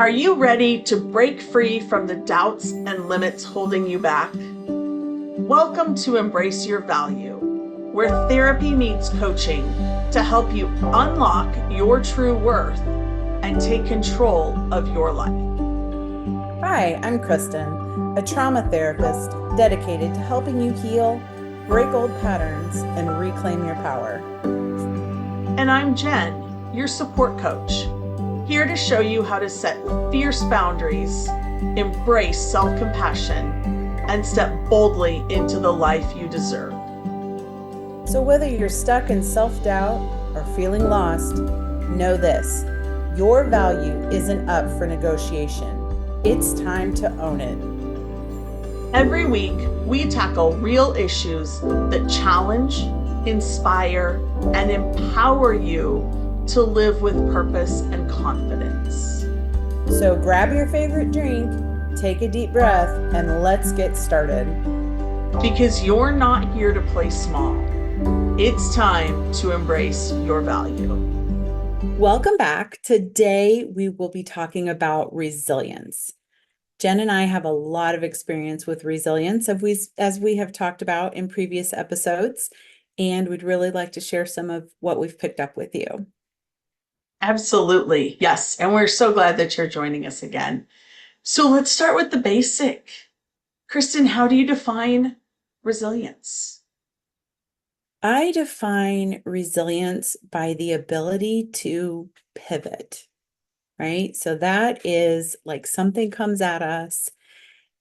Are you ready to break free from the doubts and limits holding you back? Welcome to Embrace Your Value, where therapy meets coaching to help you unlock your true worth and take control of your life. Hi, I'm Kristen, a trauma therapist dedicated to helping you heal, break old patterns, and reclaim your power. And I'm Jen, your support coach, here to show you how to set fierce boundaries, embrace self-compassion, and step boldly into the life you deserve. So, whether you're stuck in self doubt or feeling lost, know this: your value isn't up for negotiation. It's time to own it. Every week, we tackle real issues that challenge, inspire, and empower you to live with purpose and confidence. So, grab your favorite drink, take a deep breath, and let's get started. Because you're not here to play small. It's time to embrace your value. Welcome back. Today, we will be talking about resilience. Jen and I have a lot of experience with resilience, as we have talked about in previous episodes, and we'd really like to share some of what we've picked up with you. Absolutely. Yes. And we're so glad that you're joining us again. So let's start with the basic. Kristen, how do you define resilience? I define resilience by the ability to pivot, right? So that is like something comes at us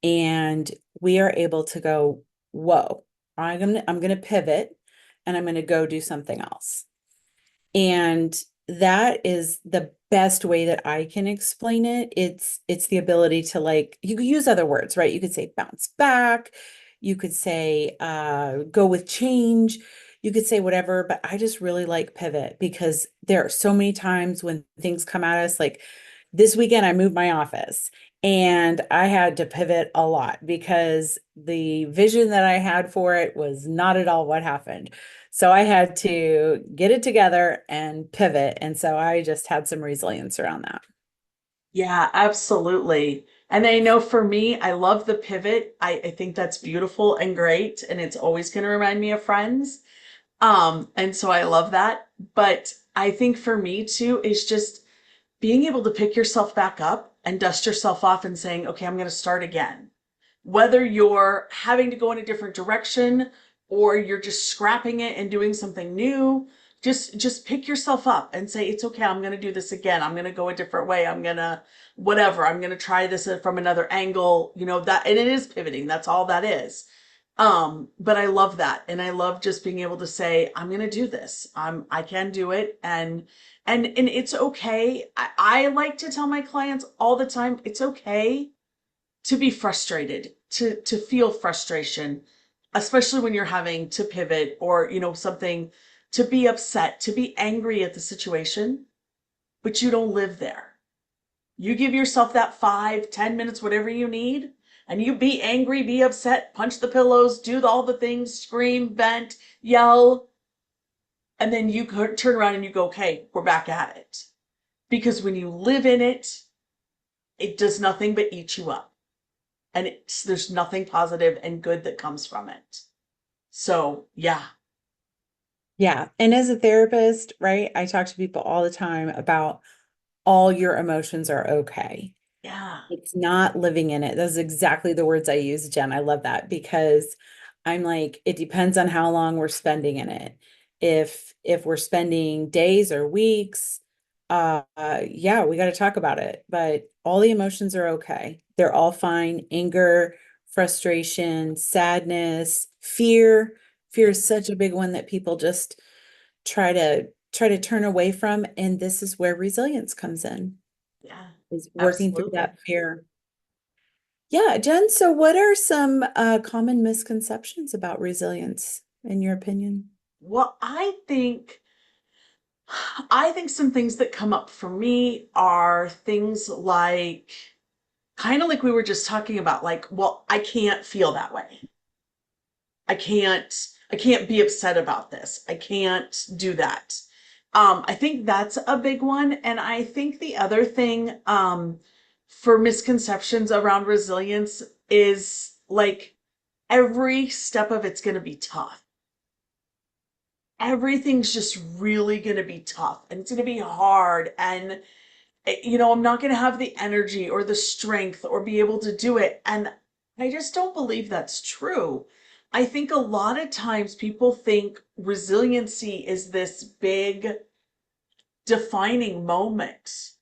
and we are able to go, whoa, I'm gonna pivot and I'm gonna go do something else. And that is the best way that I can explain it. It's the ability to, like, you could use other words, right? You could say bounce back, you could say go with change, you could say whatever, but I just really like pivot because there are so many times when things come at us. Like this weekend, I moved my office and I had to pivot a lot because the vision that I had for it was not at all what happened. So I had to get it together and pivot. And so I just had some resilience around that. Yeah, absolutely. And I know for me, I love the pivot. I think that's beautiful and great. And it's always going to remind me of friends. And so I love that. But I think for me too, is just being able to pick yourself back up and dust yourself off and saying, okay, I'm going to start again. Whether you're having to go in a different direction or you're just scrapping it and doing something new, just pick yourself up and say, it's okay, I'm going to do this again. I'm going to go a different way. I'm going to whatever. I'm going to try this from another angle, that, and it is pivoting. That's all that is. But I love that. And I love just being able to say, I'm going to do this. I can do it. And it's okay. I like to tell my clients all the time, it's okay to be frustrated, to feel frustration, especially when you're having to pivot or, something, to be upset, to be angry at the situation, but you don't live there. You give yourself that 5, 10 minutes, whatever you need, and you be angry, be upset, punch the pillows, do all the things, scream, vent, yell, and then you turn around and you go, okay, we're back at it. Because when you live in it, it does nothing but eat you up. And there's nothing positive and good that comes from it. So, yeah. Yeah. And as a therapist, right, I talk to people all the time about all your emotions are okay. Yeah. It's not living in it. Those are exactly the words I use, Jen. I love that because I'm like, it depends on how long we're spending in it. If we're spending days or weeks, yeah, we got to talk about it. But all the emotions are okay. They're all fine. Anger, frustration, sadness, fear. Fear is such a big one that people just try to turn away from. And this is where resilience comes in, Yeah. is working through Absolutely. that fear. Yeah, Jen, so what are some common misconceptions about resilience, in your opinion? Well, I think some things that come up for me are things like kind of like we were just talking about, like, well, I can't feel that way. I can't I can't be upset about this. I can't do that. I think that's a big one. And I think the other thing, for misconceptions around resilience is like every step of it's going to be tough. Everything's just really going to be tough and it's going to be hard. And, I'm not going to have the energy or the strength or be able to do it. And I just don't believe that's true. I think a lot of times people think resiliency is this big defining moment.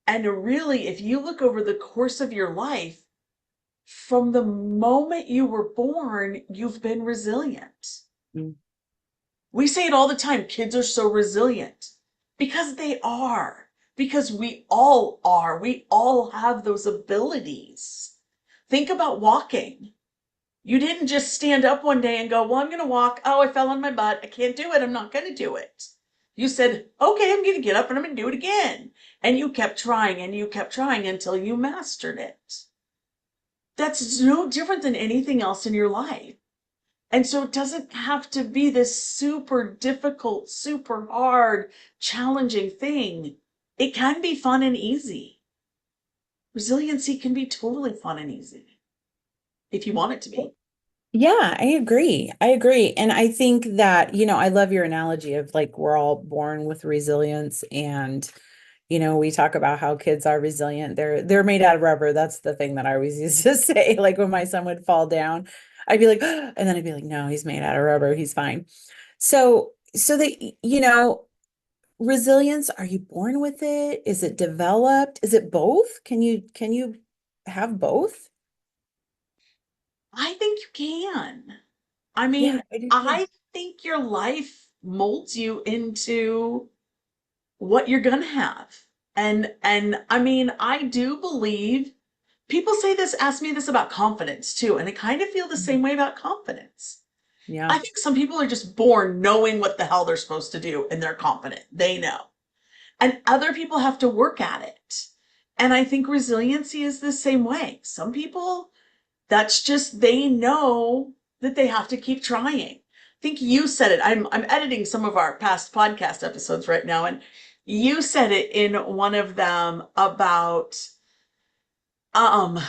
And really, if you look over the course of your life, from the moment you were born, you've been resilient. Mm. We say it all the time, kids are so resilient because they are, because we all are. We all have those abilities. Think about walking. You didn't just stand up one day and go, well, I'm going to walk. Oh, I fell on my butt. I can't do it. I'm not going to do it. You said, okay, I'm going to get up and I'm going to do it again. And you kept trying and you kept trying until you mastered it. That's no different than anything else in your life. And so it doesn't have to be this super difficult, super hard, challenging thing. It can be fun and easy. Resiliency can be totally fun and easy if you want it to be. Yeah, I agree. I agree. And I think that, I love your analogy of like we're all born with resilience and we talk about how kids are resilient. They're made out of rubber. That's the thing that I always used to say. Like when my son would fall down, I'd be like, and then I'd be like, no, he's made out of rubber. He's fine. So they, resilience, are you born with it? Is it developed? Is it both? Can you have both? I think you can. I Yeah, mean, I do too. I think your life molds you into what you're going to have. And I mean, I do believe people say this, ask me this about confidence too, and I kind of feel the same way about confidence. Yeah. I think some people are just born knowing what the hell they're supposed to do and they're confident. They know. And other people have to work at it. And I think resiliency is the same way. Some people, that's just, they know that they have to keep trying. I think you said it. I'm editing some of our past podcast episodes right now, and you said it in one of them about um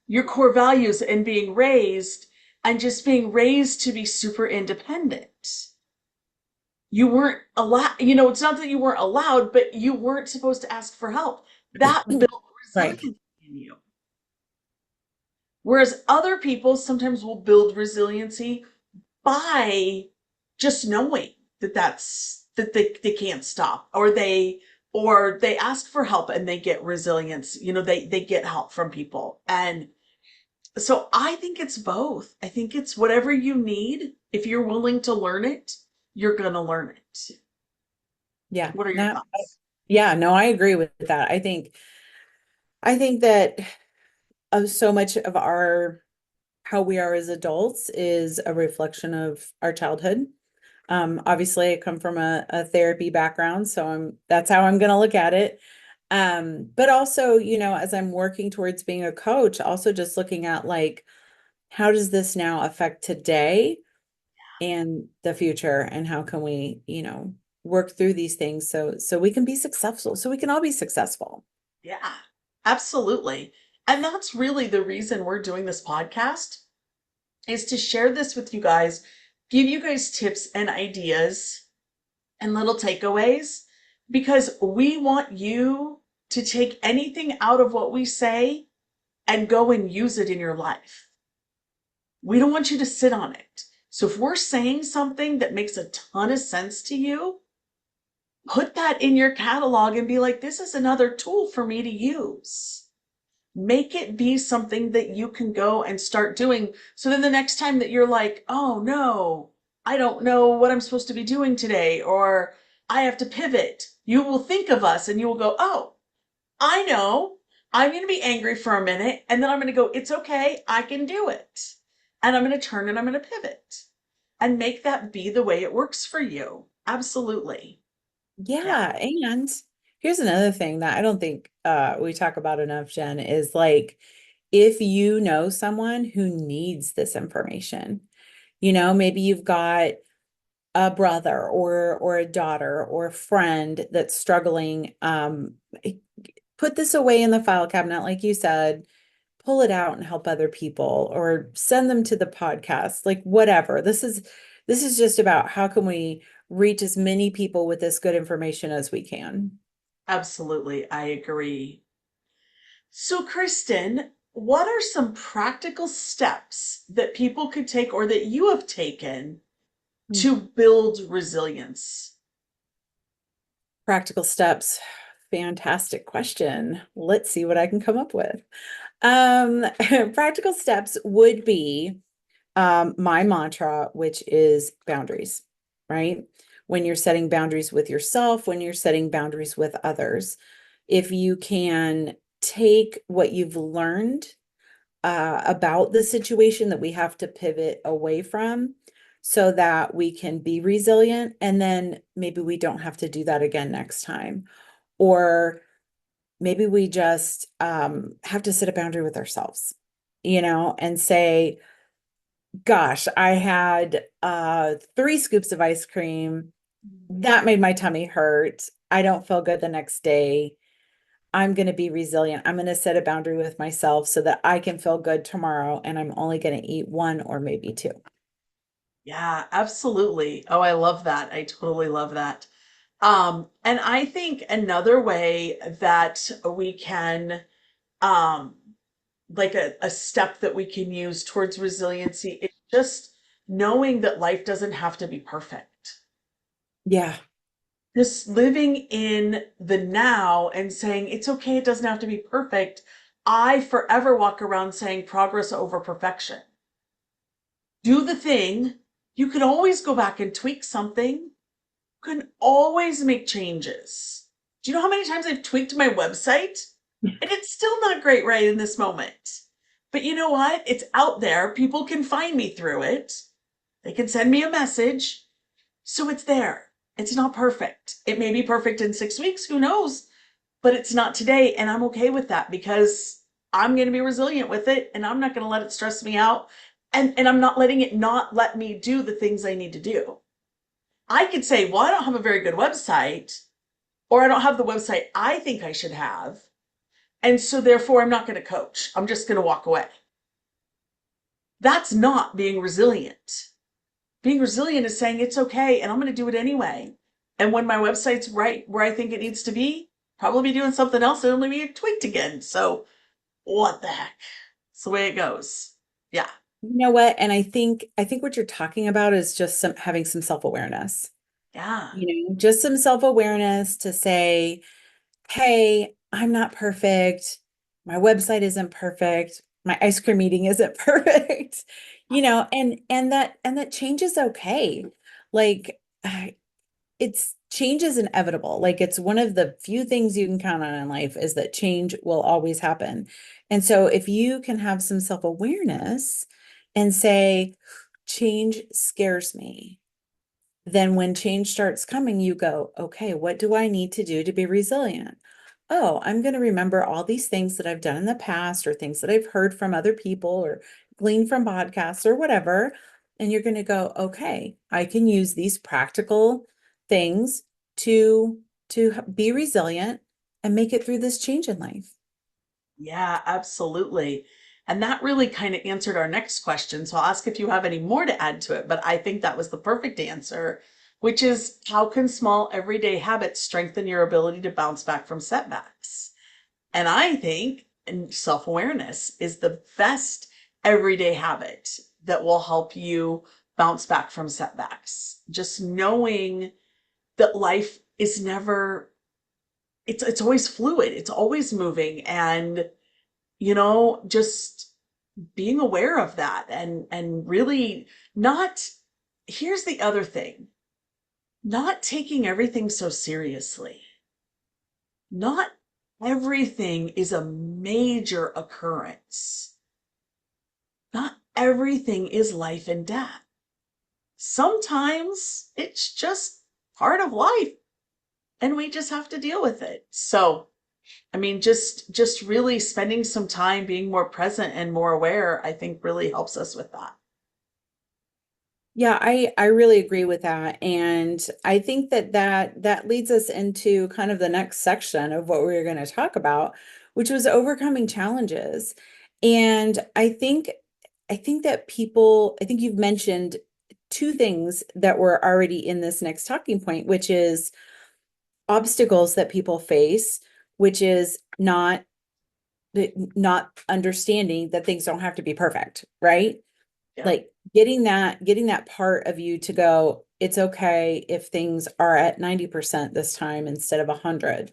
your core values and being raised and just being raised to be super independent. You weren't allowed, it's not that you weren't allowed, but you weren't supposed to ask for help. That built Right. resilience in you. Whereas other people sometimes will build resiliency by just knowing that they can't stop or they ask for help and they get resilience. They get help from people. And so I think it's both. I think it's whatever you need. If you're willing to learn it, you're going to learn it. Yeah. What are your No, thoughts? yeah, no, I agree with that. I think that so much of our how we are as adults is a reflection of our childhood. Obviously I come from a therapy background, so that's how I'm gonna look at it. But also, as I'm working towards being a coach, also just looking at like, how does this now affect today and the future, and how can we, work through these things so we can be successful, so we can all be successful. Yeah, absolutely. And that's really the reason we're doing this podcast is to share this with you guys, give you guys tips and ideas and little takeaways because we want you to take anything out of what we say and go and use it in your life. We don't want you to sit on it. So if we're saying something that makes a ton of sense to you, put that in your catalog and be like, this is another tool for me to use. Make it be something that you can go and start doing. So then the next time that you're like, oh no, I don't know what I'm supposed to be doing today, or I have to pivot, you will think of us and you will go, oh, I know. I'm going to be angry for a minute and then I'm going to go, it's okay. I can do it. And I'm going to turn and I'm going to pivot and make that be the way it works for you. Absolutely. Yeah. Yeah, and here's another thing that I don't think we talk about enough, Jen, is like if you know someone who needs this information, maybe you've got a brother or a daughter or a friend that's struggling, put this away in the file cabinet, like you said, pull it out and help other people or send them to the podcast, like whatever. This is just about how can we reach as many people with this good information as we can. Absolutely, I agree. So, Kristen, what are some practical steps that people could take or that you have taken to build resilience? Practical steps. Fantastic question. Let's see what I can come up with. Practical steps would be my mantra, which is boundaries, right? When you're setting boundaries with yourself, when you're setting boundaries with others, if you can take what you've learned about the situation that we have to pivot away from so that we can be resilient, and then maybe we don't have to do that again next time. Or maybe we just have to set a boundary with ourselves, and say, gosh, I had 3 scoops of ice cream. That made my tummy hurt. I don't feel good the next day. I'm going to be resilient. I'm going to set a boundary with myself so that I can feel good tomorrow. And I'm only going to eat 1 or maybe 2. Yeah, absolutely. Oh, I love that. I totally love that. And I think another way that we can, um, like a step that we can use towards resiliency is just knowing that life doesn't have to be perfect. Yeah. Just living in the now and saying, it's okay, it doesn't have to be perfect. I forever walk around saying progress over perfection. Do the thing. You can always go back and tweak something. You can always make changes. Do you know how many times I've tweaked my website? And it's still not great right in this moment. But you know what? It's out there. People can find me through it. They can send me a message. So it's there. It's not perfect. It may be perfect in 6 weeks. Who knows? But it's not today. And I'm okay with that because I'm going to be resilient with it and I'm not going to let it stress me out. And I'm not letting it not let me do the things I need to do. I could say, well, I don't have a very good website, or I don't have the website I think I should have. And so therefore, I'm not going to coach. I'm just going to walk away. That's not being resilient. Being resilient is saying it's okay and I'm going to do it anyway. And when my website's right where I think it needs to be, probably be doing something else and only be tweaked again. So what the heck? It's the way it goes. Yeah. You know what? And I think what you're talking about is just having some self-awareness. Yeah. Just some self-awareness to say, hey, I'm not perfect. My website isn't perfect. My ice cream eating isn't perfect. And that change is okay. Like it's change is inevitable. Like it's one of the few things you can count on in life is that change will always happen. And so if you can have some self-awareness and say, change scares me, then when change starts coming, you go, okay, what do I need to do to be resilient? Oh, I'm going to remember all these things that I've done in the past or things that I've heard from other people or gleaned from podcasts or whatever. And you're going to go, okay, I can use these practical things to be resilient and make it through this change in life. Yeah, absolutely. And that really kind of answered our next question. So I'll ask if you have any more to add to it, but I think that was the perfect answer, which is how can small everyday habits strengthen your ability to bounce back from setbacks? And I think self-awareness is the best everyday habit that will help you bounce back from setbacks. Just knowing that life is never it's always fluid, it's always moving, and just being aware of that and really not here's the other thing, not taking everything so seriously. Not everything is a major occurrence. Not everything is life and death. Sometimes it's just part of life and we just have to deal with it. So, I mean, just really spending some time being more present and more aware, I think really helps us with that. Yeah, I really agree with that. And I think that that leads us into kind of the next section of what we're going to talk about, which was overcoming challenges. And I think that I think you've mentioned two things that were already in this next talking point, which is obstacles that people face, which is not understanding that things don't have to be perfect, right? Yeah. Like getting that part of you to go, it's okay if things are at 90% this time instead of 100.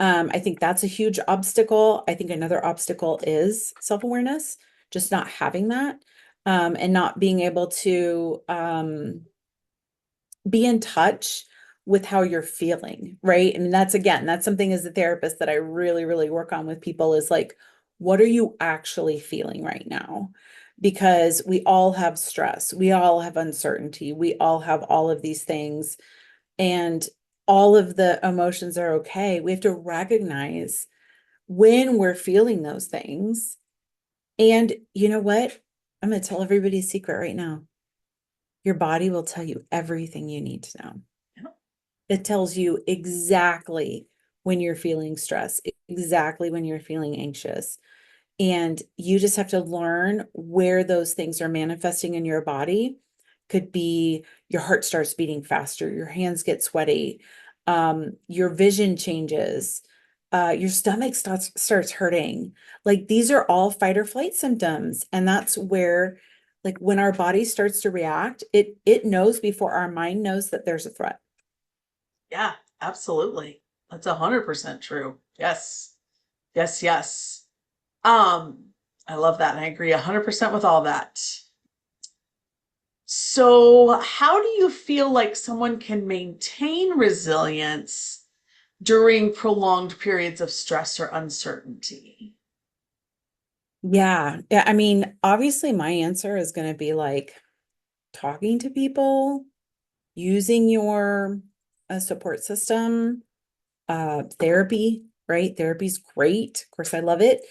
I think that's a huge obstacle. I think another obstacle is self-awareness, just not having that, and not being able to be in touch with how you're feeling, right? And that's again, that's something as a therapist that I really, really work on with people is like, what are you actually feeling right now? Because we all have stress, we all have uncertainty, we all have all of these things, and all of the emotions are okay. We have to recognize when we're feeling those things. And you know what? I'm going to tell everybody a secret right now. Your body will tell you everything you need to know. Yeah. It tells you exactly when you're feeling stressed, exactly when you're feeling anxious. And you just have to learn where those things are manifesting in your body. Could be your heart starts beating faster, your hands get sweaty, your vision changes, your stomach starts hurting. Like these are all fight or flight symptoms. And that's where, like when our body starts to react, it knows before our mind knows that there's a threat. Yeah, absolutely. That's 100% true. Yes. Yes, yes. Um, I love that. And I agree 100% with all that. So, how do you feel like someone can maintain resilience during prolonged periods of stress or uncertainty? Yeah. Yeah. I mean, obviously, my answer is going to be like talking to people, using your support system, therapy, right? Therapy's great. Of course, I love it.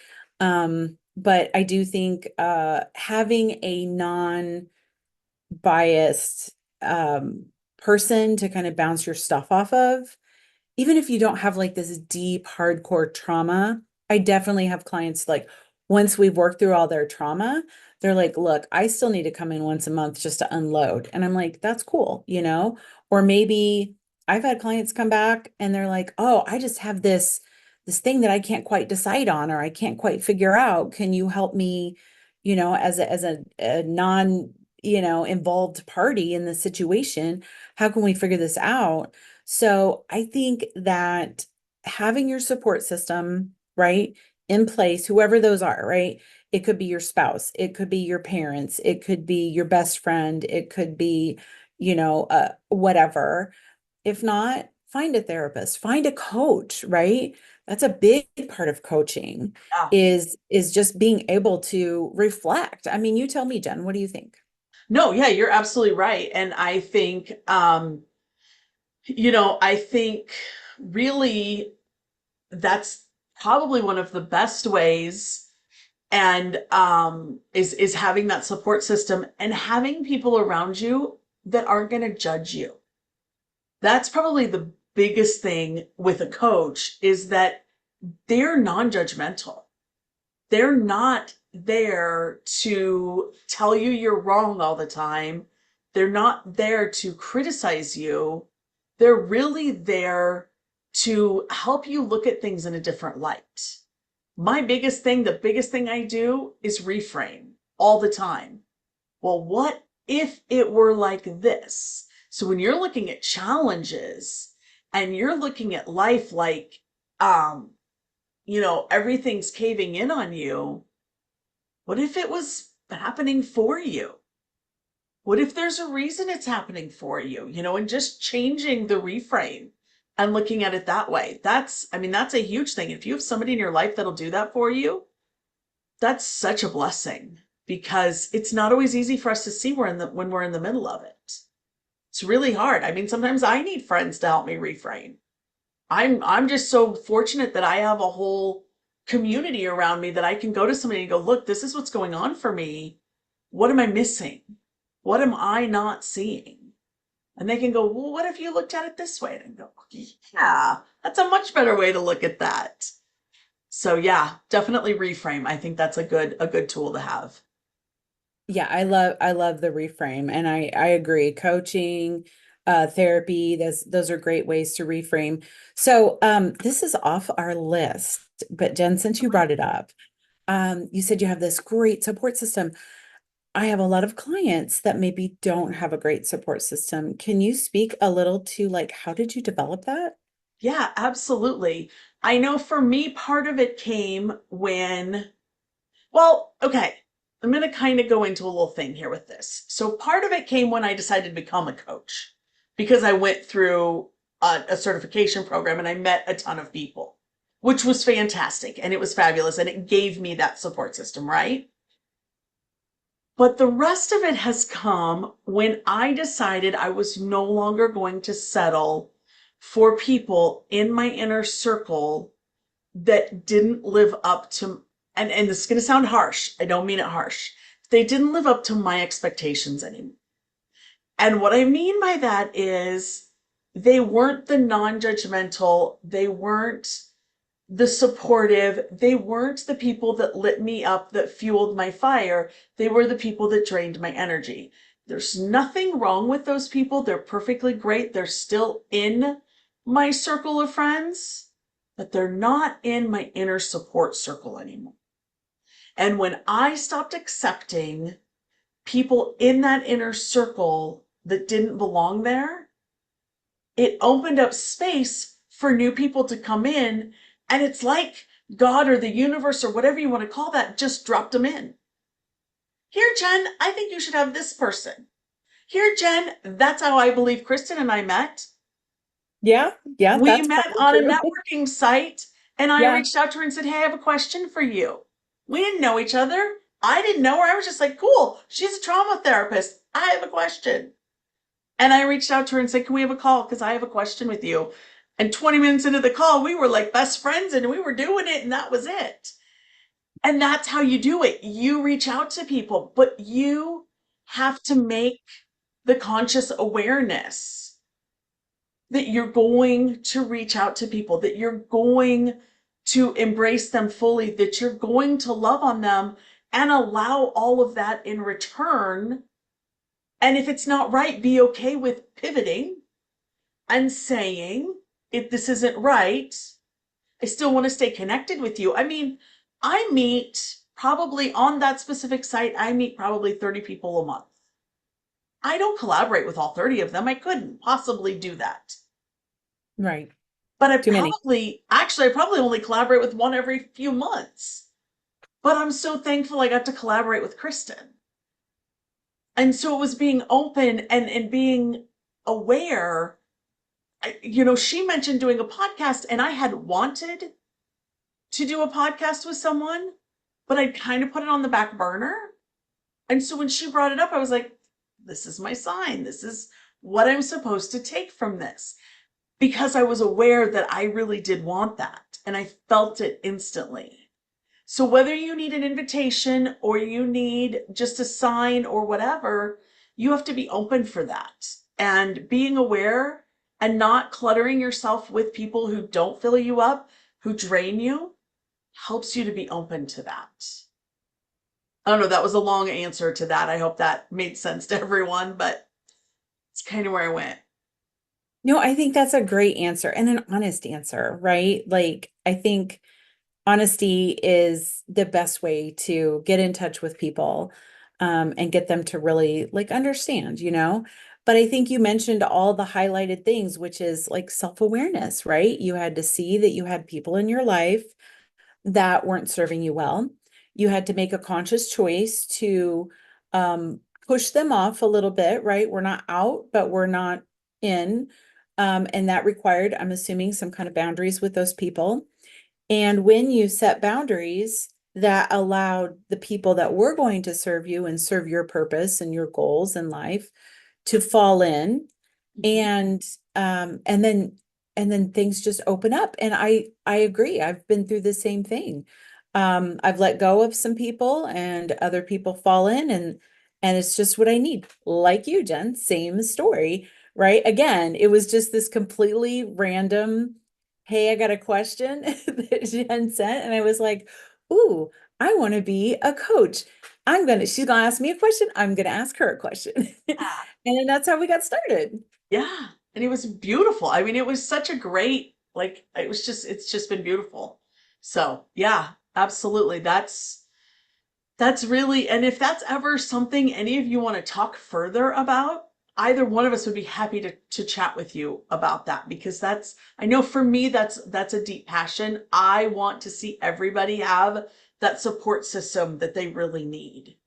But I do think having a non-biased person to kind of bounce your stuff off of, even if you don't have like this deep, hardcore trauma, I definitely have clients like once we've worked through all their trauma, they're like, look, I still need to come in once a month just to unload. And I'm like, that's cool, you know? Or maybe I've had clients come back and they're like, oh, I just have this thing that I can't quite decide on or I can't quite figure out. Can you help me, as a non, involved party in the situation? How can we figure this out? So I think that having your support system, right, in place, whoever those are, right? It could be your spouse, it could be your parents, it could be your best friend, it could be, whatever. If not, find a therapist, find a coach, right? That's a big part of coaching Yeah. is just being able to reflect. I mean, you tell me, Jen, what do you think? No, yeah, you're absolutely right. And I think, I think really that's probably one of the best ways and is having that support system and having people around you that aren't going to judge you. That's probably the biggest thing with a coach is that they're non-judgmental. They're not there to tell you you're wrong all the time. They're not there to criticize you. They're really there to help you look at things in a different light. My biggest thing, the biggest thing I do is reframe all the time. Well, what if it were like this? So when you're looking at challenges and you're looking at life like, um, everything's caving in on you, what if it was happening for you? What if there's a reason it's happening for you, and just changing the reframe and looking at it that way. That's a huge thing. If you have somebody in your life that'll do that for you, that's such a blessing because it's not always easy for us to see when we're in the middle of it. It's really hard. Sometimes I need friends to help me reframe. I'm just so fortunate that I have a whole community around me that I can go to somebody and go, look, this is what's going on for me. What am I missing? What am I not seeing? And they can go, well, what if you looked at it this way? And I go, yeah, that's a much better way to look at that. So yeah, definitely reframe. I think that's a good tool to have. Yeah, I love the reframe, and I agree. Coaching, therapy, those are great ways to reframe. So this is off our list, but Jen, since you brought it up, you said you have this great support system. I have a lot of clients that maybe don't have a great support system. Can you speak a little to like how did you develop that? Yeah, absolutely. I know for me, part of it came when, well, okay, I'm going to kind of go into a little thing here with this. So part of it came when I decided to become a coach because I went through a certification program and I met a ton of people, which was fantastic and it was fabulous and it gave me that support system, right? But the rest of it has come when I decided I was no longer going to settle for people in my inner circle that didn't live up to, and this is going to sound harsh. I don't mean it harsh. They didn't live up to my expectations anymore. And what I mean by that is they weren't the non-judgmental, they weren't the supportive, they weren't the people that lit me up, that fueled my fire. They were the people that drained my energy. There's nothing wrong with those people. They're perfectly great. They're still in my circle of friends, but they're not in my inner support circle anymore. And when I stopped accepting people in that inner circle that didn't belong there, it opened up space for new people to come in. And it's like God or the universe or whatever you want to call that just dropped them in. Here, Jen, I think you should have this person. Here, Jen, that's how I believe Kristen and I met. Yeah, yeah, We that's met probably on a true. networking site and I Yeah. reached out to her and said, hey, I have a question for you. We didn't know each other. I didn't know her. I was just like, cool. She's a trauma therapist. I have a question. And I reached out to her and said, can we have a call? Because I have a question with you. And 20 minutes into the call, we were like best friends and we were doing it, and that was it. And that's how you do it. You reach out to people, but you have to make the conscious awareness that you're going to reach out to people, that you're going to embrace them fully, that you're going to love on them and allow all of that in return. And if it's not right, be okay with pivoting and saying, if this isn't right, I still want to stay connected with you. I mean, I meet probably on that specific site, I meet probably 30 people a month. I don't collaborate with all 30 of them. I couldn't possibly do that. Right. But Too many. I probably only collaborate with one every few months. But I'm so thankful I got to collaborate with Kristen. And so it was being open and being aware. She mentioned doing a podcast, and I had wanted to do a podcast with someone, but I'd kind of put it on the back burner. And so when she brought it up, I was like, this is my sign. This is what I'm supposed to take from this. Because I was aware that I really did want that. And I felt it instantly. So whether you need an invitation or you need just a sign or whatever, you have to be open for that. And being aware and not cluttering yourself with people who don't fill you up, who drain you, helps you to be open to that. I don't know, that was a long answer to that. I hope that made sense to everyone, but it's kind of where I went. No, I think that's a great answer and an honest answer, right? Like, I think honesty is the best way to get in touch with people, and get them to really like understand, you know? But I think you mentioned all the highlighted things, which is like self-awareness, right? You had to see that you had people in your life that weren't serving you well. You had to make a conscious choice to push them off a little bit, right? We're not out, but we're not in. And that required, I'm assuming, some kind of boundaries with those people. And when you set boundaries, that allowed the people that were going to serve you and serve your purpose and your goals in life to fall in, Mhm. and and then things just open up. And I agree. I've been through the same thing. I've let go of some people and other people fall in, and it's just what I need. Like you, Jen, same story, right? Again, it was just this completely random, hey, I got a question that Jen sent, and I was like, ooh, I want to be a coach. She's gonna ask me a question, I'm gonna ask her a question. And then that's how we got started. Yeah. And it was beautiful. I mean, it was such a great, like, it's just been beautiful. So, yeah, absolutely. That's really, and if that's ever something any of you want to talk further about, either one of us would be happy to chat with you about that because I know for me, that's a deep passion. I want to see everybody have that support system that they really need.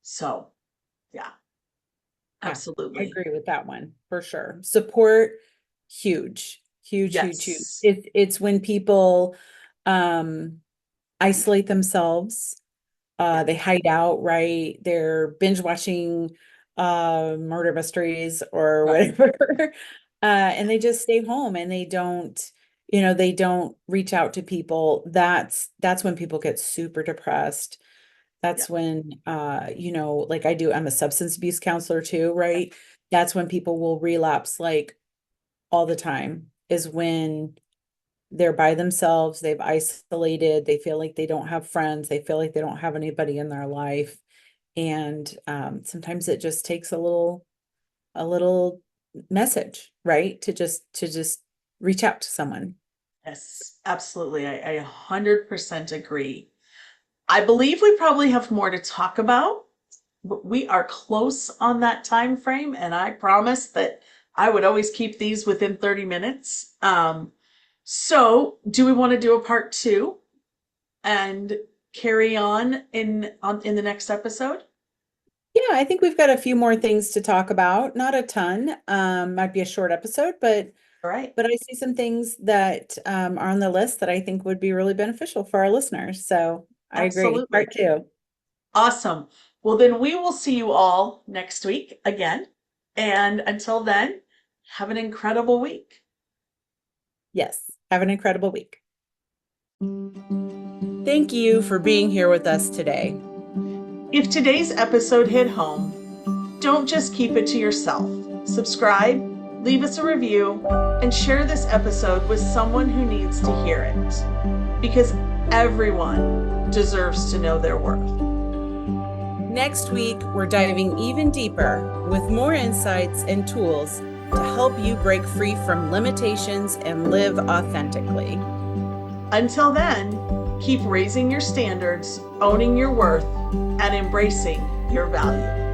So, yeah, Yeah, I absolutely. agree with that one for sure. Support, huge, huge, huge, huge. Yes. It's when people um isolate themselves, Yeah. they hide out, right? They're binge watching murder mysteries or Right. whatever. And they just stay home and they don't reach out to people. That's when people get super depressed. Yeah. That's when like I'm a substance abuse counselor too, right? That's when people will relapse like all the time, is when they're by themselves, they've isolated, they feel like they don't have friends, they feel like they don't have anybody in their life. And sometimes it just takes a little message, right? To just reach out to someone. Yes, absolutely. I 100% agree. I believe we probably have more to talk about, but we are close on that time frame, and I promise that I would always keep these within 30 minutes. So do we want to do a part two and carry on in the next episode? Yeah, I think we've got a few more things to talk about. Not a ton. Might be a short episode, but All right. but I see some things that are on the list that I think would be really beneficial for our listeners. So I agree. Absolutely. Part two. Awesome. Well, then we will see you all next week again. And until then, have an incredible week. Yes. Have an incredible week. Thank you for being here with us today. If today's episode hit home, don't just keep it to yourself. Subscribe, leave us a review, and share this episode with someone who needs to hear it. Because everyone deserves to know their worth. Next week, we're diving even deeper with more insights and tools to help you break free from limitations and live authentically. Until then, keep raising your standards, owning your worth, and embracing your value.